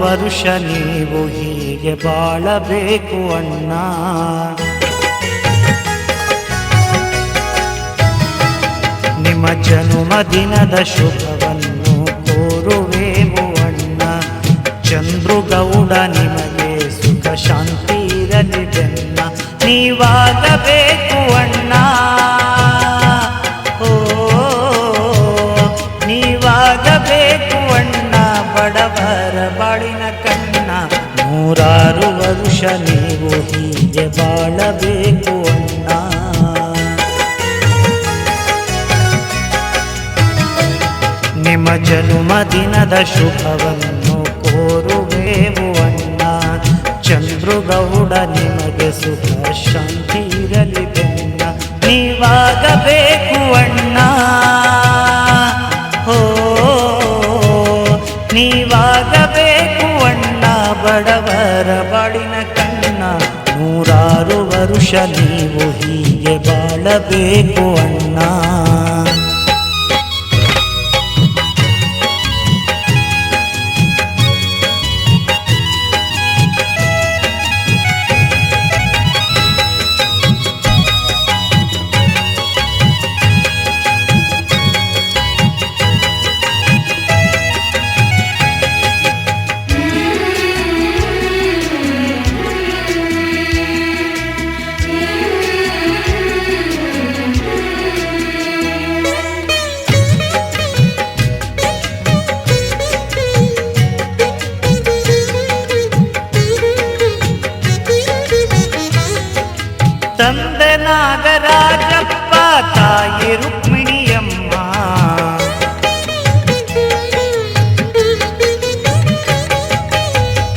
ವರುಷ ನೀವು ಹೀಗೆ ಬಾಳಬೇಕು ಅಣ್ಣ. ನಿಮ್ಮ ಜನ್ಮದಿನದ ಶುಭವನ್ನು ಕೋರುವೆವು ಅಣ್ಣ. ಚಂದ್ರುಗೌಡ ನಿಮಗೆ ಸುಖ ಶಾಂತಿ ಇರಲಿ ಬೆನ್ನ, ನೀವಾಗಬೇಕು ಅಣ್ಣ. ಓ ನೀವಾಗಬೇಕು ಅಣ್ಣ, ಬಡವರ ಬಾಳಿನ ಕಣ್ಣ. 100 ವರುಷ ನೀವು ಹೀಗೆ ಬಾಳಬೇಕು ಅಣ್ಣ. ನಿಮ್ಮ ಜನ್ಮದಿನದ ಶುಭವನ್ನು ಕೋರುವೆವು ಅಣ್ಣ. ಚಂದ್ರುಗೌಡ ನಿಮಗೆ ಸುಖ ಶಾಂತಿ ಇರಲಿ ಬೆನ್ನ, ನೀವಾಗಬೇಕು ಅಣ್ಣ. ಹೋ ನೀವಾಗಬೇಕು ಅಣ್ಣ, ಬಡವರ ಬಾಳಿನ ಕಣ್ಣ. 100 ವರುಷ ನೀವು ಹೀಗೆ ಬಾಳಬೇಕು ಅಣ್ಣ. ತಂದೆ ನಾಗರಾಜಪ್ಪ, ತಾಯಿ ರುಕ್ಮಿಣಿಯಮ್ಮ.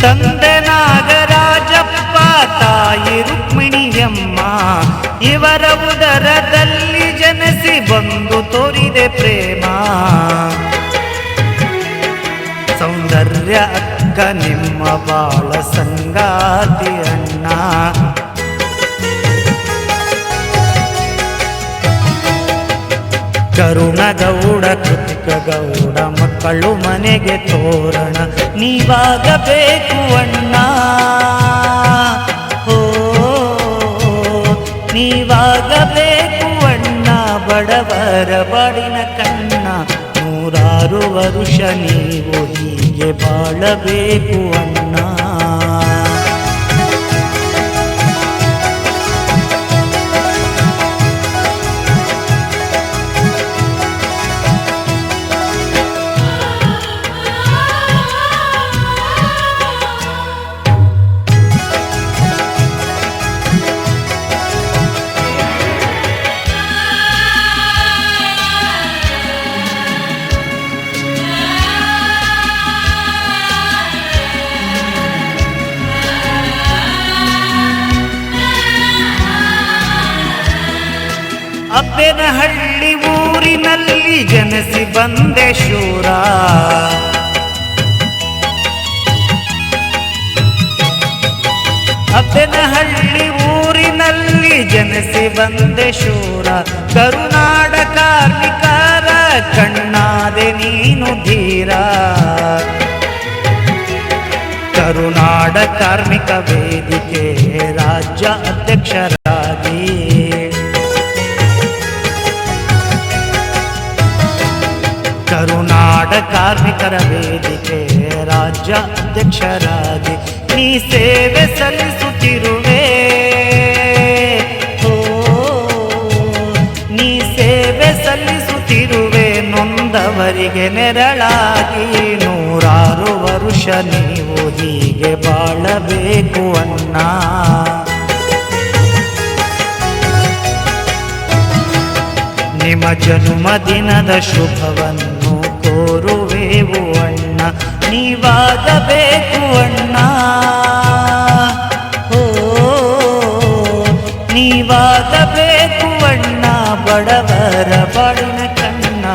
ತಂದೆ ನಾಗರಾಜಪ್ಪ, ತಾಯಿ ರುಕ್ಮಿಣಿಯಮ್ಮ. ಇವರ ಉದರದಲ್ಲಿ ಜನಿಸಿ ಬಂದು ತೋರಿದೆ ಪ್ರೇಮ. ಸೌಂದರ್ಯ ಅಕ್ಕ ನಿಮ್ಮ ಬಾಳ ಸಂಗಾತಿ ಅಣ್ಣ. ಕರುಣಗೌಡ ಕೃತಿಕಗೌಡ ಮಕ್ಕಳು ಮನೆಗೆ ತೋರಣ, ನೀವಾಗಬೇಕು ಅಣ್ಣ. ಹೋ ನೀವಾಗಬೇಕು ಅಣ್ಣ, ಬಡವರ ಬಾಡಿನ ಕಣ್ಣ. 100 ವರುಷ ನೀವು ಹೀಗೆ ಬಾಳಬೇಕು ಅಣ್ಣ. ಅಬ್ಬೆನಹಳ್ಳಿ ಊರಿನಲ್ಲಿ ಜನಿಸಿ ಬಂದೆ ಶೂರ. ಅಬ್ಬೆನಹಳ್ಳಿ ಊರಿನಲ್ಲಿ ಜನಿಸಿ ಬಂದೆ ಶೂರ. ಕರುನಾಡ ಕಾರ್ಮಿಕರ ಕಣ್ಣಾದೆ ನೀನು ಧೀರ. ಕರುನಾಡ ಕಾರ್ಮಿಕ ವೇದಿಕೆ ರಾಜ್ಯ ಅಧ್ಯಕ್ಷರಾಗಿ, ಕರುನಾಡ ಕಾರ್ಮಿಕರ ವೇದಿಕೆ ರಾಜ್ಯ ಅಧ್ಯಕ್ಷರಾಗಿ ನೀ ಸೇವೆ ಸಲ್ಲಿಸುತ್ತಿರುವೆ. ಓ ನೀ ಸೇವೆ ಸಲ್ಲಿಸುತ್ತಿರುವೆ, ನೊಂದವರಿಗೆ ನೆರಳಾಗಿ. 100 ವರುಷ ನೀವು ಹೀಗೆ ಬಾಳಬೇಕು ಅಣ್ಣ. ನಿಮ್ಮ ಜನ್ಮದಿನದ ಶುಭವನ್ನು ಕೋರುವೆವು ಅಣ್ಣ. ನೀವಾಗಬೇಕು ಅಣ್ಣ. ಓ ನೀವಾಗಬೇಕು ಅಣ್ಣ, ಬಡವರ ಬಾಳಿನ ಕಣ್ಣ.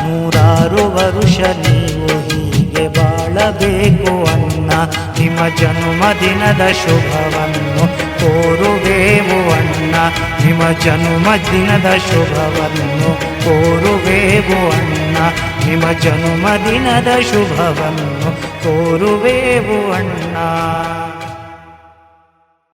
100 ವರುಷ ನೀವು ಹೀಗೆ ಬಾಳಬೇಕು ಅಣ್ಣ. ನಿಮ್ಮ ಜನ್ಮದಿನದ ಶುಭವನ್ನು ಕೋರುವೆವು ಅಣ್ಣ. ನಿಮ್ಮ ಜನ್ಮದಿನದ ಶುಭವನ್ನು ಕೋರುವೆವು ಅಣ್ಣ. ನಿಮ್ಮ ಜನ್ಮದಿನದ ಶುಭವನ್ನು ಕೋರುವೆವು ಅಣ್ಣ.